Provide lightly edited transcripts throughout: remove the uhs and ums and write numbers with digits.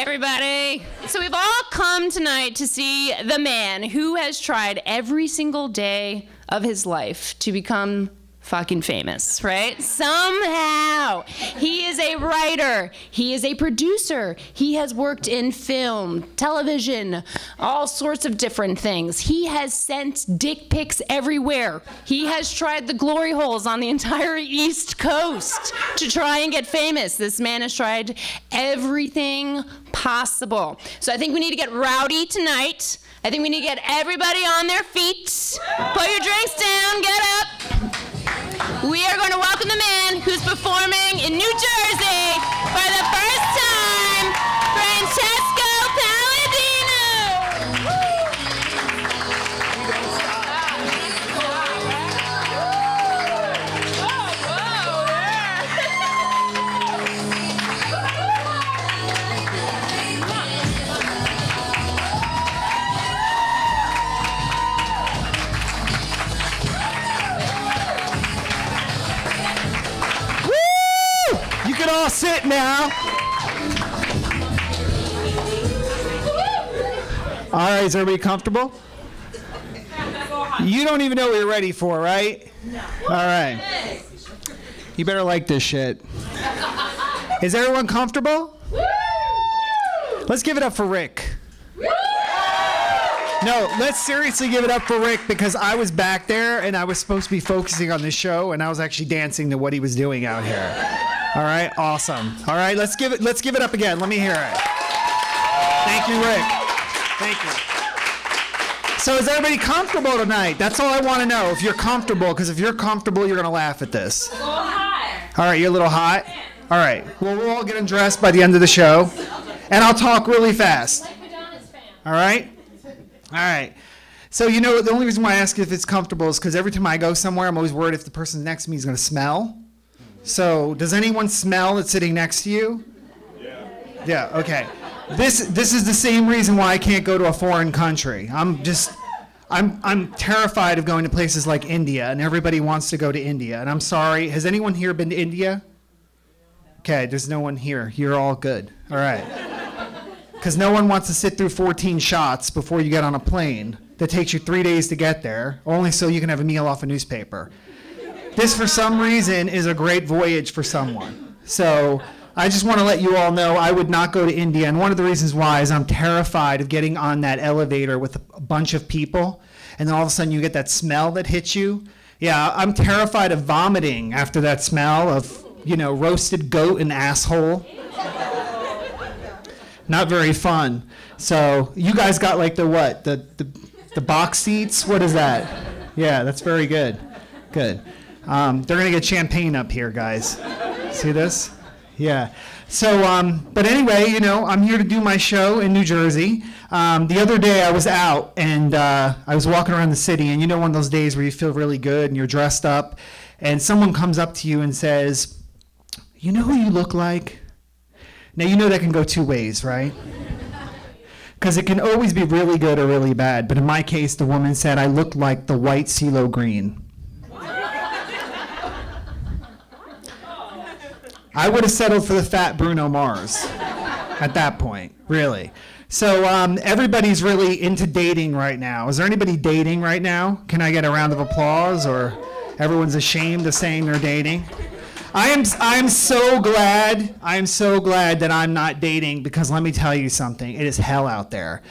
everybody. So we've all come tonight to see the man who has tried every single day of his life to become fucking famous, right? Somehow. He is a writer. He is a producer. He has worked in film, television, all sorts of different things. He has sent dick pics everywhere. He has tried the glory holes on the entire East Coast to try and get famous. This man has tried everything possible. So I think we need to get rowdy tonight. I think we need to get everybody on their feet. Put your drinks down, get up. We are going to welcome the man who's performing in New Jersey for the first time, Francesco Paladino. You can all sit now. All right, is everybody comfortable? You don't even know what you're ready for, right? No. All right. You better like this shit. Is everyone comfortable? Let's give it up for Rick. No, let's seriously give it up for Rick, because I was back there and I was supposed to be focusing on the show and I was actually dancing to what he was doing out here. All right, awesome. All right, let's give it up again. Let me hear it. Thank you, Rick. Thank you. So is everybody comfortable tonight? That's all I want to know, if you're comfortable, because if you're comfortable, you're going to laugh at this. A little hot. All right, you're a little hot? All right, well, we'll all get undressed by the end of the show, and I'll talk really fast. All right? All right. So, you know, the only reason why I ask if it's comfortable is because every time I go somewhere, I'm always worried if the person next to me is going to smell. So, does anyone smell that's sitting next to you? Yeah. Yeah, okay. This is the same reason why I can't go to a foreign country. I'm terrified of going to places like India, and everybody wants to go to India. And I'm sorry, has anyone here been to India? Okay, there's no one here. You're all good. All right. Because no one wants to sit through 14 shots before you get on a plane that takes you 3 days to get there, only so you can have a meal off a newspaper. This, for some reason, is a great voyage for someone. So I just want to let you all know I would not go to India. And one of the reasons why is I'm terrified of getting on that elevator with a bunch of people, and then all of a sudden you get that smell that hits you. Yeah, I'm terrified of vomiting after that smell of, you know, roasted goat and asshole. Not very fun. So you guys got like the what? The box seats? What is that? Yeah, that's very good. Good. They're going to get champagne up here, guys. See this? Yeah. So, but anyway, you know, I'm here to do my show in New Jersey. The other day I was out and I was walking around the city, and you know, one of those days where you feel really good and you're dressed up and someone comes up to you and says, "You know who you look like?" Now, you know that can go two ways, right? Because it can always be really good or really bad. But in my case, the woman said I looked like the white CeeLo Green. I would have settled for the fat Bruno Mars at that point, really. So everybody's really into dating right now. Is there anybody dating right now? Can I get a round of applause, or everyone's ashamed of saying they're dating? I'm so glad that I'm not dating, because let me tell you something, it is hell out there.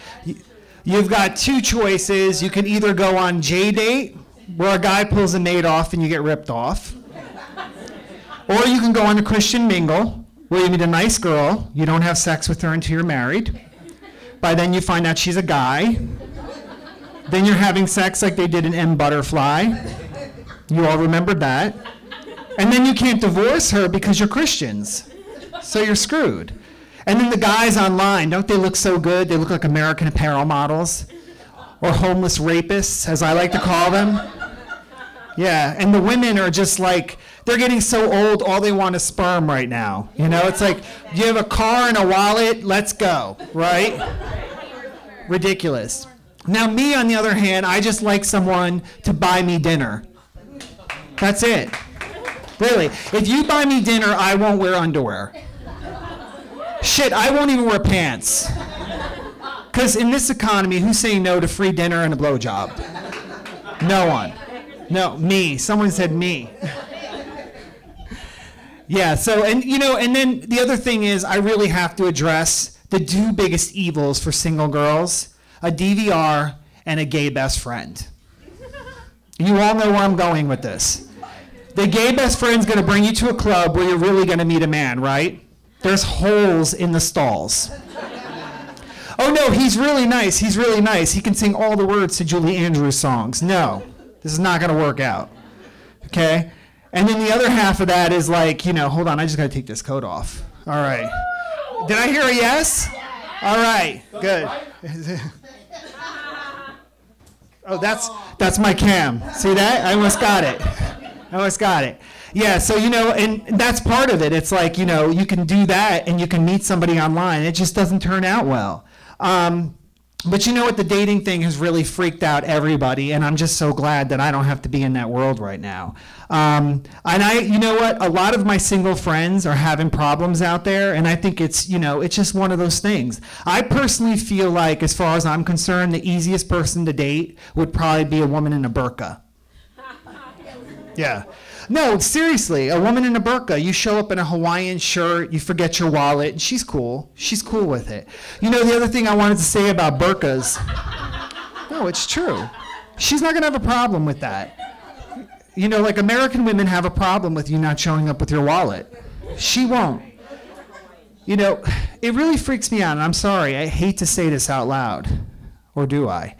You've got two choices. You can either go on J-Date, where a guy pulls a maid off and you get ripped off. Or you can go on a Christian Mingle, where you meet a nice girl, you don't have sex with her until you're married. By then you find out she's a guy. Then you're having sex like they did in M. Butterfly. You all remembered that. And then you can't divorce her because you're Christians. So you're screwed. And then the guys online, don't they look so good? They look like American Apparel models. Or homeless rapists, as I like to call them. Yeah, and the women are just like, they're getting so old, all they want is sperm right now. You know, it's like, you have a car and a wallet, let's go, right? Ridiculous. Now me, on the other hand, I just like someone to buy me dinner. That's it. Really. If you buy me dinner, I won't wear underwear. Shit, I won't even wear pants. Because in this economy, who's saying no to free dinner and a blowjob? No one. No, me. Someone said me. Yeah, so, and then the other thing is I really have to address the two biggest evils for single girls, a DVR and a gay best friend. You all know where I'm going with this. The gay best friend's going to bring you to a club where you're really going to meet a man, right? There's holes in the stalls. Oh no, he's really nice. He's really nice. He can sing all the words to Julie Andrews songs. No, this is not going to work out. Okay? And then the other half of that is like, hold on, I just got to take this coat off. All right. Did I hear a yes? All right, good. Oh, that's my cam. See that? I almost got it. Yeah, so, and that's part of it. It's like, you can do that and you can meet somebody online. It just doesn't turn out well. But you know what? The dating thing has really freaked out everybody, and I'm just so glad that I don't have to be in that world right now. And you know what? A lot of my single friends are having problems out there, and I think it's just one of those things. I personally feel like, as far as I'm concerned, the easiest person to date would probably be a woman in a burqa. Yeah. No, seriously, a woman in a burqa. You show up in a Hawaiian shirt, you forget your wallet, and she's cool. She's cool with it. The other thing I wanted to say about burqas, no, it's true. She's not going to have a problem with that. Like American women have a problem with you not showing up with your wallet. She won't. It really freaks me out, and I'm sorry, I hate to say this out loud. Or do I?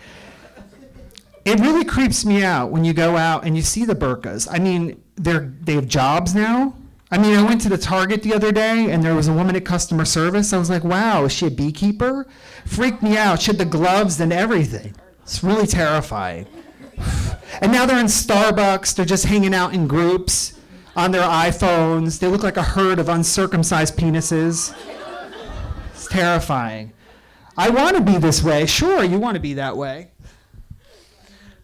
It really creeps me out when you go out and you see the burqas. I mean, they have jobs now. I mean, I went to the Target the other day and there was a woman at customer service. I was like, wow, is she a beekeeper? Freaked me out. She had the gloves and everything. It's really terrifying. And now they're in Starbucks. They're just hanging out in groups on their iPhones. They look like a herd of uncircumcised penises. It's terrifying. I want to be this way. Sure, you want to be that way.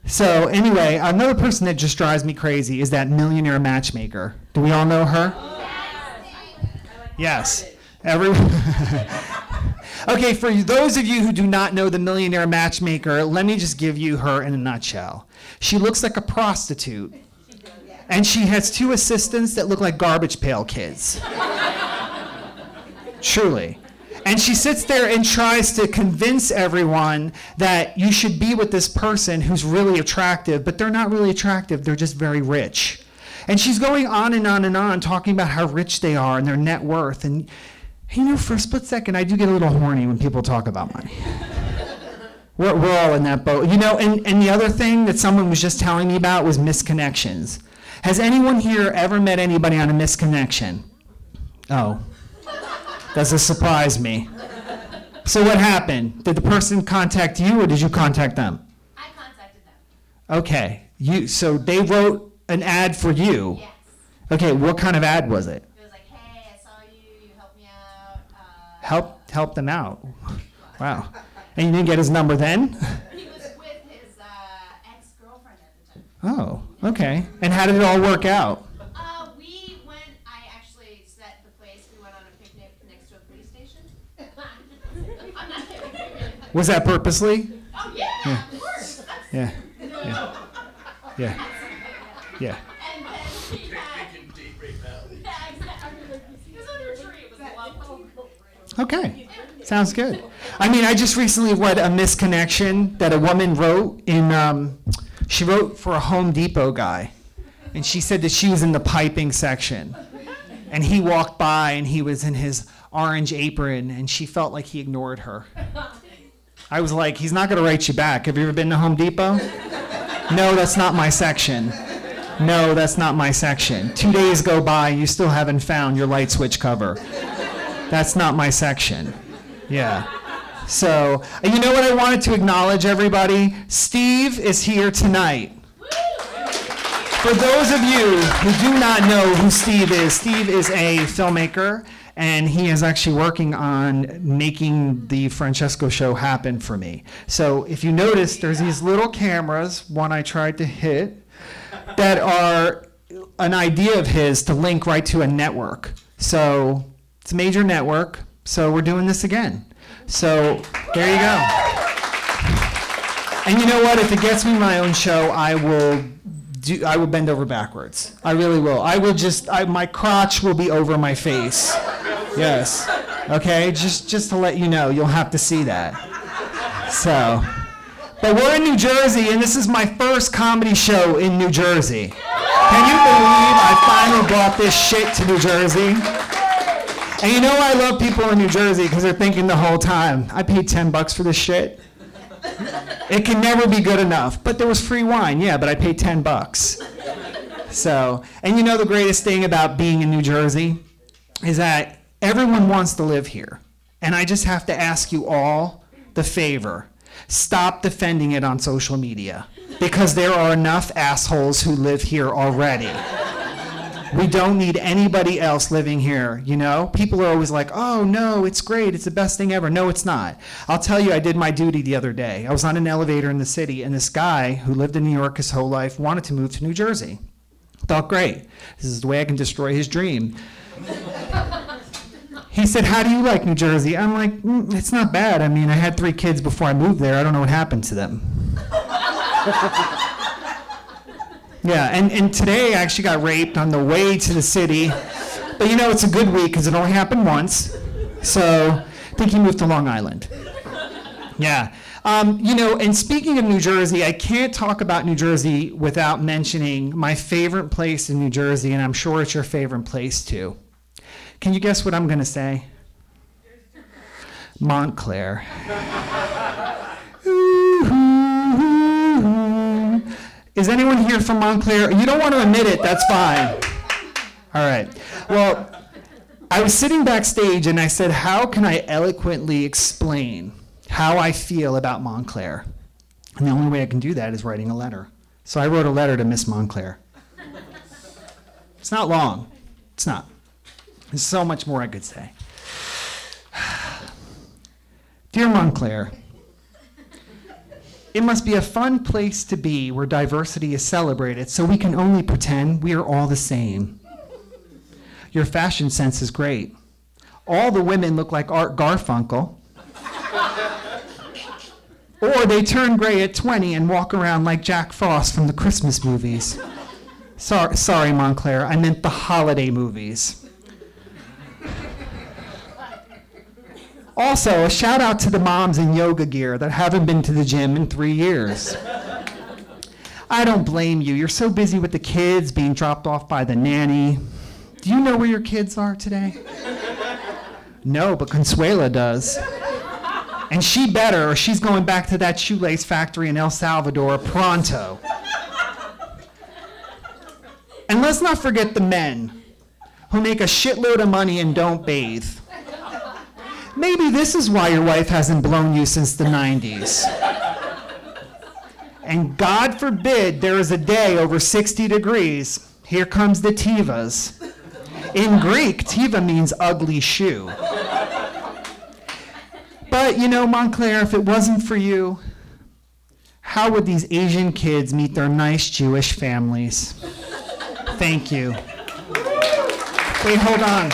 So anyway, another person that just drives me crazy is that millionaire matchmaker. Do we all know her? Yes. Okay, for those of you who do not know the millionaire matchmaker, let me just give you her in a nutshell. She looks like a prostitute, and she has two assistants that look like garbage pail kids. Truly. And she sits there and tries to convince everyone that you should be with this person who's really attractive, but they're not really attractive, they're just very rich. And she's going on and on and on, talking about how rich they are and their net worth. And, for a split second, I do get a little horny when people talk about money. We're all in that boat. And the other thing that someone was just telling me about was misconnections. Has anyone here ever met anybody on a misconnection? Oh. Doesn't surprise me. So what happened? Did the person contact you or did you contact them? I contacted them. Okay. So they wrote an ad for you? Yes. Okay, what kind of ad was it? It was like, hey, I saw you, you helped me out. Help them out. Wow. And you didn't get his number then? He was with his ex-girlfriend at the time. Oh, okay. And how did it all work out? Was that purposely? Oh, yeah. Of course. Yeah. And Yeah. then he had... Yeah, exactly. He was under a tree. It was lovely. Okay. Sounds good. I mean, I just recently read a misconnection that a woman wrote in, she wrote for a Home Depot guy. And she said that she was in the piping section. And he walked by and he was in his orange apron and she felt like he ignored her. I was like, he's not going to write you back. Have you ever been to Home Depot? No, that's not my section. No, that's not my section. 2 days go by, you still haven't found your light switch cover. That's not my section. Yeah. So, you know what I wanted to acknowledge, everybody? Steve is here tonight. For those of you who do not know who Steve is a filmmaker. And he is actually working on making the Francesco Show happen for me. So if you notice, there's these little cameras, one I tried to hit, that are an idea of his to link right to a network. So it's a major network. So we're doing this again. So there you go. And you know what? If it gets me my own show, I will bend over backwards. I really will. My crotch will be over my face. Yes. Okay? Just to let you know, you'll have to see that. So, but we're in New Jersey, and this is my first comedy show in New Jersey. Can you believe I finally brought this shit to New Jersey? And you know I love people in New Jersey because they're thinking the whole time, I paid $10 for this shit. It can never be good enough. But there was free wine, yeah, but I paid $10. So, and you know the greatest thing about being in New Jersey is that everyone wants to live here. And I just have to ask you all the favor. Stop defending it on social media. Because there are enough assholes who live here already. We don't need anybody else living here, you know? People are always like, oh, no, it's great. It's the best thing ever. No, it's not. I'll tell you, I did my duty the other day. I was on an elevator in the city, and this guy who lived in New York his whole life wanted to move to New Jersey. Thought, great. This is the way I can destroy his dream. He said, how do you like New Jersey? I'm like, it's not bad. I mean, I had 3 kids before I moved there. I don't know what happened to them. Yeah, and today I actually got raped on the way to the city. But you know, it's a good week because it only happened once. So I think he moved to Long Island. Yeah. You know, and speaking of New Jersey, I can't talk about New Jersey without mentioning my favorite place in New Jersey, and I'm sure it's your favorite place too. Can you guess what I'm going to say? Montclair. Is anyone here from Montclair? You don't want to admit it, that's fine. All right. Well, I was sitting backstage and I said, how can I eloquently explain how I feel about Montclair? And the only way I can do that is writing a letter. So I wrote a letter to Miss Montclair. It's not long. It's not. There's so much more I could say. Dear Montclair, it must be a fun place to be where diversity is celebrated so we can only pretend we are all the same. Your fashion sense is great. All the women look like Art Garfunkel. Or they turn gray at 20 and walk around like Jack Frost from the Christmas movies. Sorry, Montclair, I meant the holiday movies. Also, a shout out to the moms in yoga gear that haven't been to the gym in 3 years. I don't blame you. You're so busy with the kids being dropped off by the nanny. Do you know where your kids are today? No, but Consuela does. And she better, or she's going back to that shoelace factory in El Salvador pronto. And let's not forget the men who make a shitload of money and don't bathe. Maybe this is why your wife hasn't blown you since the 90s. And God forbid there is a day over 60 degrees. Here comes the tivas. In Greek, tiva means ugly shoe. But you know, Montclair, if it wasn't for you, how would these Asian kids meet their nice Jewish families? Thank you. Wait, hold on.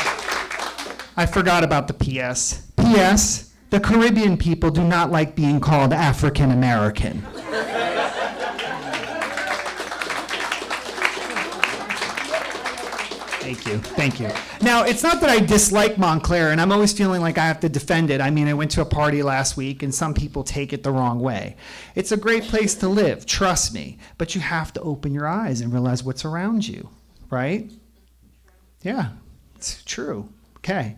I forgot about the PS. P.S. The Caribbean people do not like being called African American. Thank you, thank you. Now, it's not that I dislike Montclair, and I'm always feeling like I have to defend it. I mean, I went to a party last week, and some people take it the wrong way. It's a great place to live, trust me, but you have to open your eyes and realize what's around you, right? Yeah, it's true. Okay.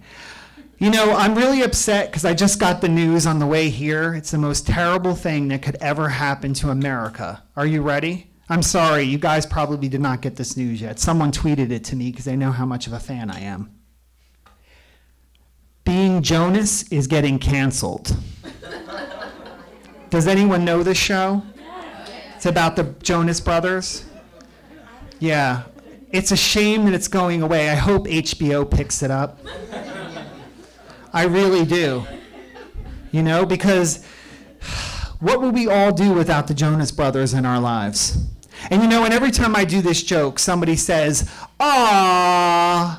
You know, I'm really upset because I just got the news on the way here. It's the most terrible thing that could ever happen to America. Are you ready? I'm sorry, you guys probably did not get this news yet. Someone tweeted it to me because they know how much of a fan I am. Being Jonas is getting canceled. Does anyone know this show? It's about the Jonas Brothers. Yeah. It's a shame that it's going away. I hope HBO picks it up. I really do. You know, because what would we all do without the Jonas Brothers in our lives? And you know, and every time I do this joke, somebody says, "Aww,"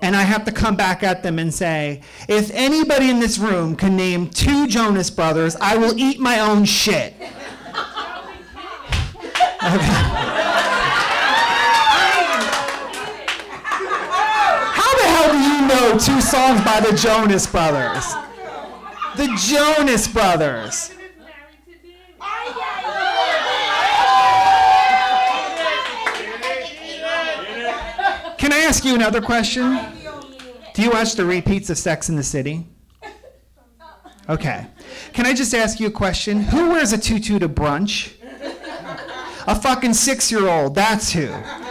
and I have to come back at them and say, if anybody in this room can name 2 Jonas Brothers, I will eat my own shit. Okay. How the hell do you know 2 songs by the Jonas Brothers? The Jonas Brothers. Can I ask you another question? Do you watch the repeats of Sex and the City? Okay. Can I just ask you a question? Who wears a tutu to brunch? A fucking 6-year-old, that's who.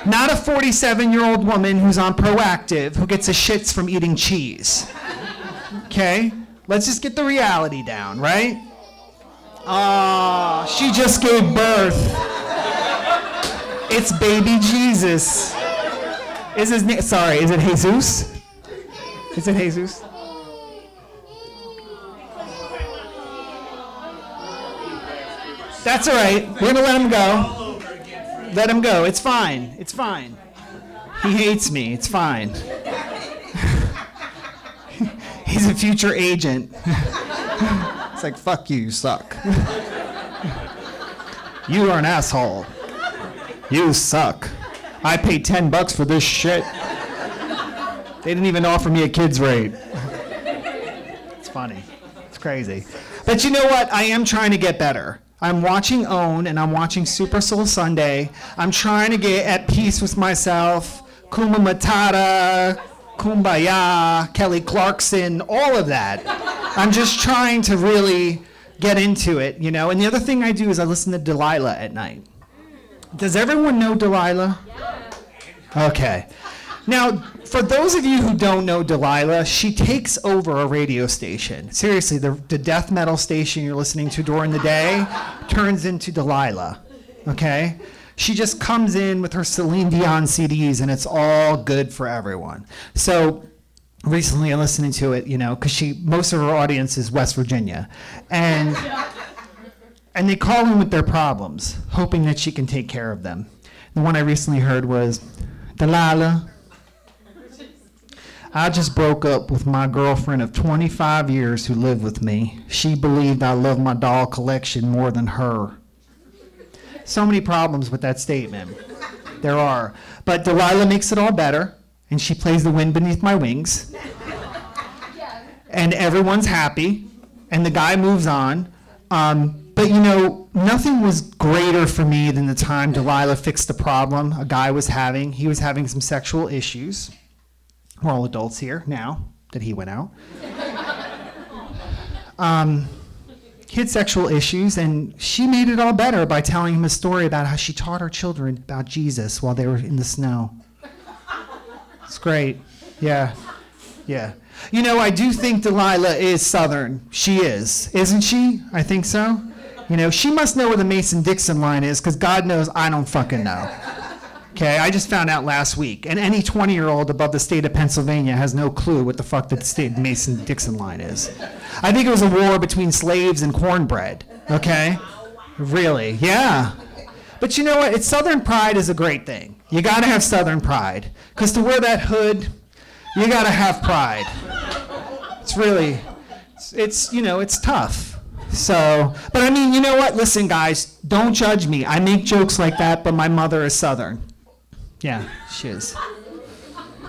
Not a 47-year-old woman who's on Proactive who gets the shits from eating cheese. Okay? Let's just get the reality down, right? Oh, she just gave birth. It's baby Jesus. Is his name, sorry, is it Jesus? Is it Jesus? That's all right. We're going to let him go. Let him go. It's fine. It's fine. He hates me. It's fine. He's a future agent. It's like, fuck you, you suck. You are an asshole. You suck. I paid $10 for this shit. They didn't even offer me a kid's rate. It's funny. It's crazy. But you know what? I am trying to get better. I'm watching OWN and I'm watching Super Soul Sunday. I'm trying to get at peace with myself. Kuma Matata, Kumbaya, Kelly Clarkson, all of that. I'm just trying to really get into it, you know. And the other thing I do is I listen to Delilah at night. Does everyone know Delilah? Okay. Now, for those of you who don't know Delilah, she takes over a radio station. Seriously, the death metal station you're listening to during the day turns into Delilah, okay? She just comes in with her Celine Dion CDs, and it's all good for everyone. So recently I'm listening to it, you know, because most of her audience is West Virginia. And they call in with their problems, hoping that she can take care of them. The one I recently heard was, Delilah, I just broke up with my girlfriend of 25 years who lived with me. She believed I loved my doll collection more than her. So many problems with that statement. There are. But Delilah makes it all better, and she plays The Wind Beneath My Wings. And everyone's happy, and the guy moves on. But you know, nothing was greater for me than the time Delilah fixed the problem a guy was having. He was having some sexual issues. We're all adults here now that he went out. He had sexual issues, and she made it all better by telling him a story about how she taught her children about Jesus while they were in the snow. It's great. Yeah. Yeah. You know, I do think Delilah is Southern. She is. Isn't she? I think so. You know, she must know where the Mason-Dixon line is, because God knows I don't fucking know. Okay, I just found out last week. And any 20-year-old above the state of Pennsylvania has no clue what the fuck the state Mason-Dixon line is. I think it was a war between slaves and cornbread. Okay? Really? Yeah. But you know what? Southern pride is a great thing. You got to have Southern pride. Because to wear that hood, you got to have pride. It's really, you know, it's tough. So, but I mean, you know what? Listen, guys, don't judge me. I make jokes like that, but my mother is Southern. Yeah, she is.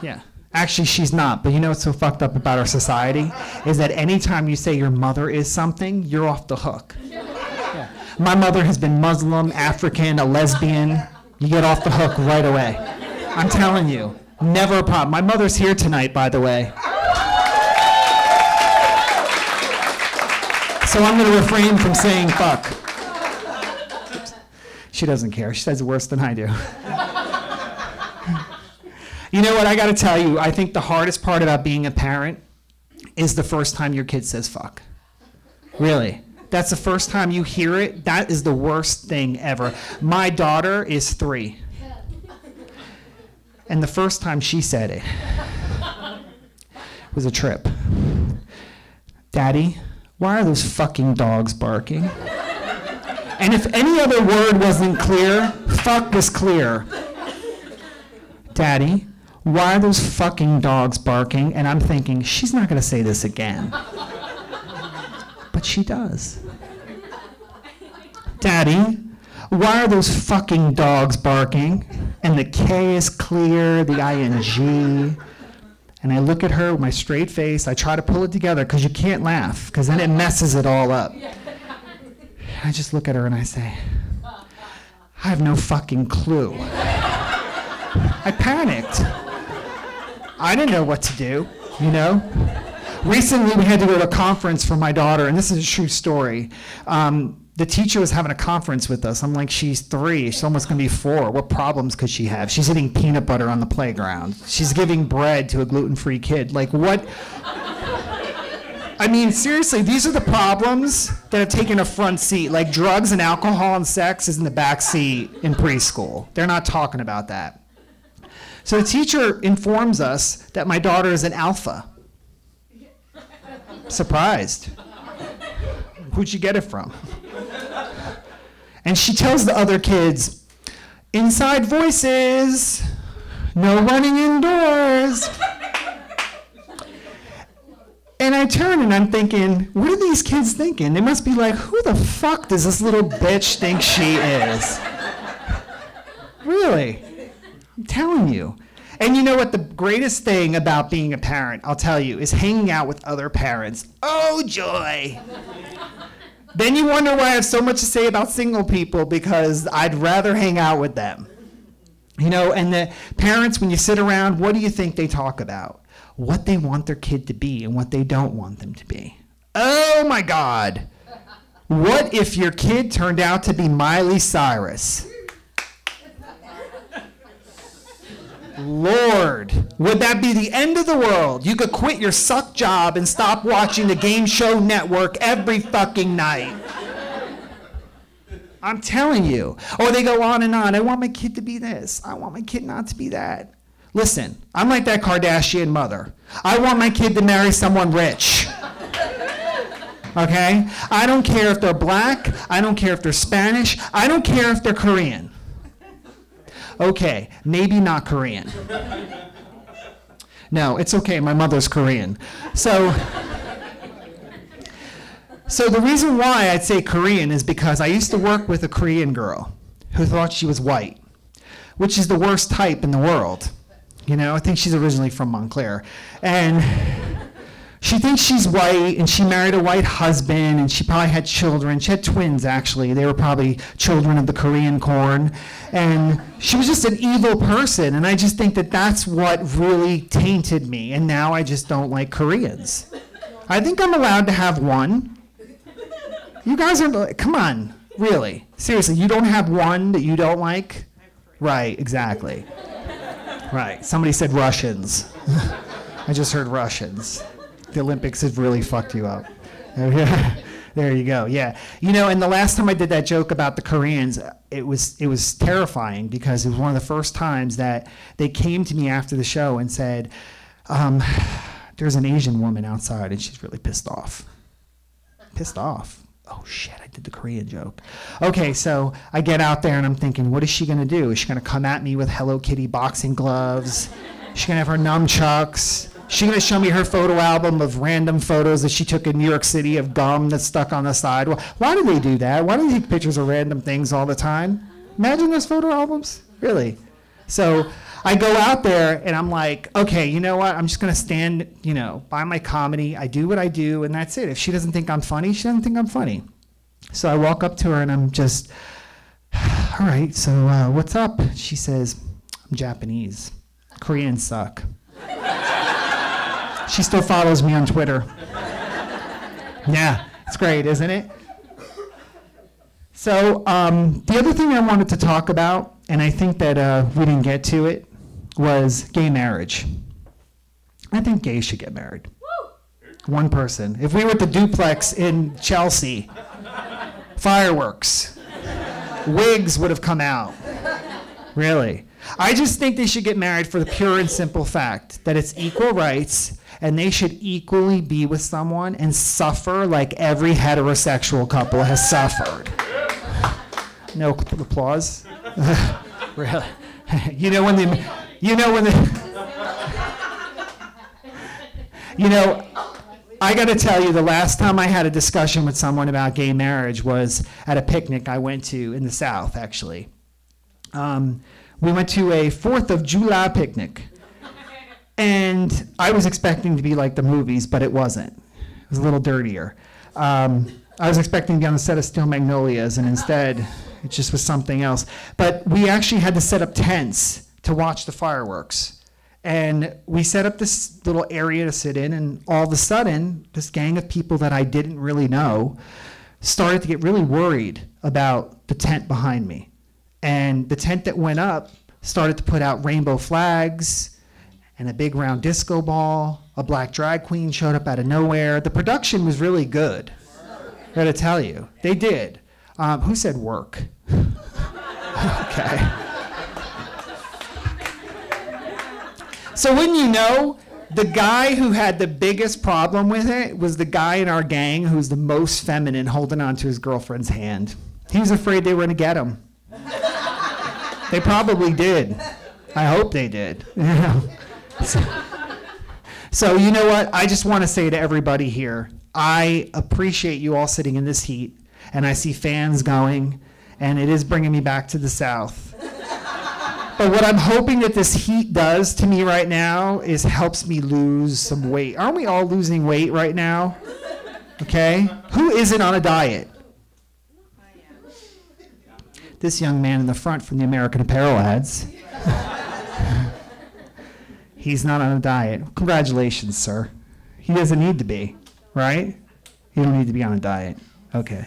Yeah. Actually, she's not. But you know what's so fucked up about our society? Is that anytime you say your mother is something, you're off the hook. Yeah. My mother has been Muslim, African, a lesbian. You get off the hook right away. I'm telling you. Never a problem. My mother's here tonight, by the way. So I'm going to refrain from saying fuck. She doesn't care. She says it worse than I do. You know what? I got to tell you, I think the hardest part about being a parent is the first time your kid says fuck. Really. That's the first time you hear it. That is the worst thing ever. My daughter is 3. And the first time she said it was a trip. Daddy, why are those fucking dogs barking? And if any other word wasn't clear, fuck was clear. Daddy, why are those fucking dogs barking? And I'm thinking, she's not going to say this again. But she does. Daddy, why are those fucking dogs barking? And the K is clear, the ING. And I look at her with my straight face. I try to pull it together because you can't laugh, because then it messes it all up. I just look at her and I say, I have no fucking clue. I panicked. I didn't know what to do, you know? Recently, we had to go to a conference for my daughter, and this is a true story. The teacher was having a conference with us. I'm like, she's 3, she's almost gonna be 4. What problems could she have? She's eating peanut butter on the playground. She's giving bread to a gluten-free kid. Like, what? I mean, seriously, these are the problems that have taken a front seat. Like drugs and alcohol and sex is in the back seat in preschool. They're not talking about that. So the teacher informs us that my daughter is an alpha. Surprised. Who'd you get it from? And she tells the other kids, inside voices, no running indoors. And I turn and I'm thinking, what are these kids thinking? They must be like, who the fuck does this little bitch think she is? Really? I'm telling you. And you know what? The greatest thing about being a parent, I'll tell you, is hanging out with other parents. Oh, joy. Then you wonder why I have so much to say about single people, because I'd rather hang out with them. You know, and the parents, when you sit around, what do you think they talk about? What they want their kid to be and what they don't want them to be. Oh, my God. What if your kid turned out to be Miley Cyrus? Lord, would that be the end of the world? You could quit your suck job and stop watching the Game Show Network every fucking night. I'm telling you. Or they go on and on. I want my kid to be this. I want my kid not to be that. Listen, I'm like that Kardashian mother. I want my kid to marry someone rich. Okay? I don't care if they're black. I don't care if they're Spanish. I don't care if they're Korean. Okay, maybe not Korean. No, it's okay, my mother's Korean. So the reason why I'd say Korean is because I used to work with a Korean girl who thought she was white, which is the worst type in the world. You know, I think she's originally from Montclair. And she thinks she's white, and she married a white husband, and she probably had children. She had twins, actually. They were probably children of the Korean corn. And she was just an evil person, and I just think that that's what really tainted me, and now I just don't like Koreans. I think I'm allowed to have one. You guys are, come on, really. Seriously, you don't have one that you don't like? Right, exactly. Right, somebody said Russians. I just heard Russians. The Olympics have really fucked you up. There you go. Yeah. You know, and the last time I did that joke about the Koreans, it was terrifying, because it was one of the first times that they came to me after the show and said, there's an Asian woman outside and she's really pissed off. Pissed off. Oh shit, I did the Korean joke. Okay, so I get out there and I'm thinking, what is she gonna do? Is she gonna come at me with Hello Kitty boxing gloves? Is she gonna have her nunchucks? She's going to show me her photo album of random photos that she took in New York City of gum that's stuck on the side. Well, why do they do that? Why do they take pictures of random things all the time? Imagine those photo albums. Really. So I go out there and I'm like, okay, you know what? I'm just going to stand, you know, by my comedy. I do what I do, and that's it. If she doesn't think I'm funny, she doesn't think I'm funny. So I walk up to her and I'm just, all right, so what's up? She says, I'm Japanese. Koreans suck. She still follows me on Twitter. Yeah, it's great, isn't it? So the other thing I wanted to talk about, and I think that we didn't get to it, was gay marriage. I think gays should get married. One person. If we were at the duplex in Chelsea, fireworks, wigs would have come out. Really. I just think they should get married for the pure and simple fact that it's equal rights, and they should equally be with someone and suffer like every heterosexual couple has suffered. No applause? Really? You know, when You know when you know, I got to tell you, the last time I had a discussion with someone about gay marriage was at a picnic I went to in the South, actually. We went to a 4th of July picnic. And I was expecting to be like the movies, but it wasn't. It was a little dirtier. I was expecting to be on the set of Steel Magnolias, and instead, it just was something else. But we actually had to set up tents to watch the fireworks. And we set up this little area to sit in, and all of a sudden, this gang of people that I didn't really know started to get really worried about the tent behind me. And the tent that went up started to put out rainbow flags and a big round disco ball. A black drag queen showed up out of nowhere. The production was really good, I gotta tell you. They did. Who said work? Okay. So wouldn't you know, the guy who had the biggest problem with it was the guy in our gang who was the most feminine, holding on to his girlfriend's hand. He was afraid they were gonna get him. They probably did. I hope they did. So you know what? I just want to say to everybody here, I appreciate you all sitting in this heat, and I see fans going, and it is bringing me back to the South. But what I'm hoping that this heat does to me right now is helps me lose some weight. Aren't we all losing weight right now? Okay? Who isn't on a diet? This young man in the front from the American Apparel ads. He's not on a diet. Congratulations, sir. He doesn't need to be, right? You don't need to be on a diet. Okay.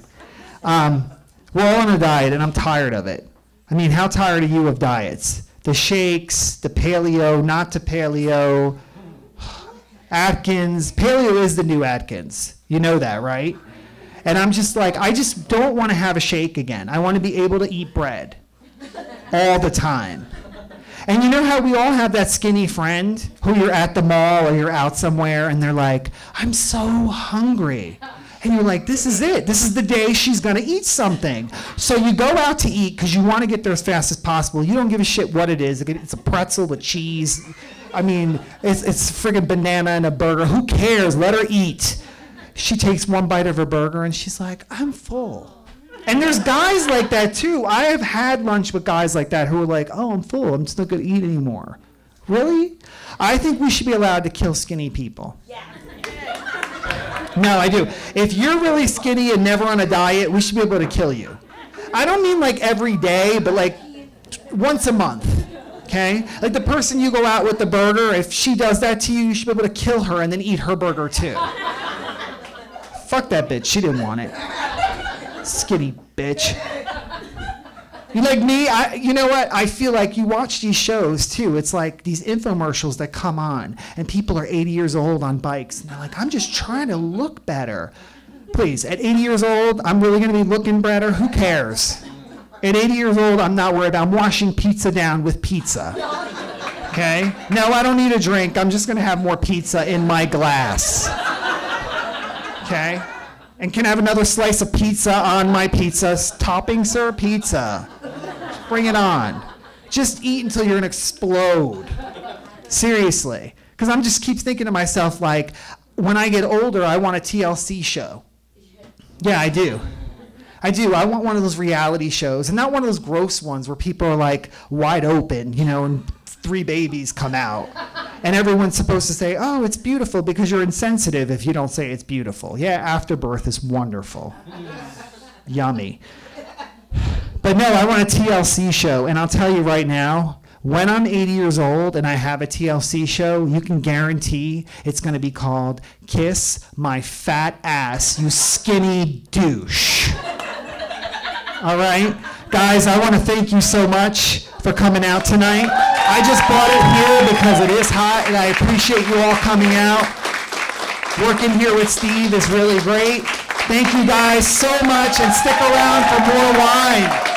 We're all on a diet, and I'm tired of it. I mean, how tired are you of diets? The shakes, the paleo, not to paleo, Atkins. Paleo is the new Atkins. You know that, right? And I'm just like, I just don't want to have a shake again. I want to be able to eat bread all the time. And you know how we all have that skinny friend who you're at the mall or you're out somewhere and they're like, I'm so hungry. And you're like, this is it. This is the day she's going to eat something. So you go out to eat because you want to get there as fast as possible. You don't give a shit what it is. It's a pretzel with cheese. I mean, it's friggin' banana and a burger. Who cares? Let her eat. She takes one bite of her burger and she's like, I'm full. And there's guys like that too. I have had lunch with guys like that who are like, oh, I'm full. I'm just not going to eat anymore. Really? I think we should be allowed to kill skinny people. Yeah. No, I do. If you're really skinny and never on a diet, we should be able to kill you. I don't mean like every day, but like once a month. Okay? Like the person you go out with the burger, if she does that to you, you should be able to kill her and then eat her burger too. Fuck that bitch. She didn't want it. Skinny bitch. You like me? You know what? I feel like you watch these shows too. It's like these infomercials that come on and people are 80 years old on bikes and they're like, I'm just trying to look better. Please, at 80 years old, I'm really going to be looking better? Who cares? At 80 years old, I'm not worried. I'm washing pizza down with pizza. Okay? No, I don't need a drink. I'm just going to have more pizza in my glass. Okay? And can I have another slice of pizza on my pizza? Topping, sir? Pizza. Bring it on. Just eat until you're going to explode. Seriously. Because I'm just keep thinking to myself, like, when I get older, I want a TLC show. Yeah, I do. I do. I want one of those reality shows. And not one of those gross ones where people are, like, wide open, you know, and 3 babies come out. And everyone's supposed to say, oh, it's beautiful, because you're insensitive if you don't say it's beautiful. Yeah, afterbirth is wonderful. Yummy. But no, I want a TLC show. And I'll tell you right now, when I'm 80 years old and I have a TLC show, you can guarantee it's going to be called Kiss My Fat Ass, You Skinny Douche. All right? Guys, I want to thank you so much for coming out tonight. I just brought it here because it is hot, and I appreciate you all coming out. Working here with Steve is really great. Thank you guys so much, and stick around for more wine.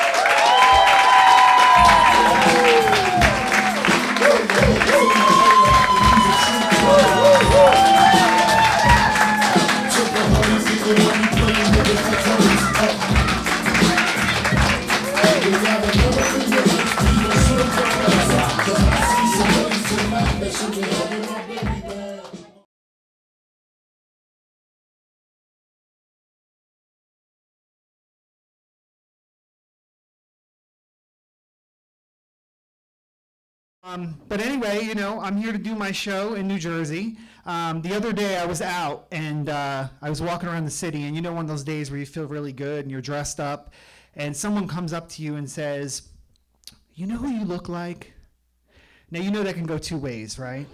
But anyway, you know, I'm here to do my show in New Jersey. The other day I was out and I was walking around the city, and you know, one of those days where you feel really good and you're dressed up, and someone comes up to you and says, "You know who you look like?" Now, you know that can go two ways, right?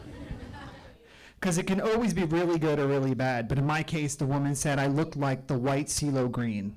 Because it can always be really good or really bad. But in my case, the woman said I looked like the white CeeLo Green.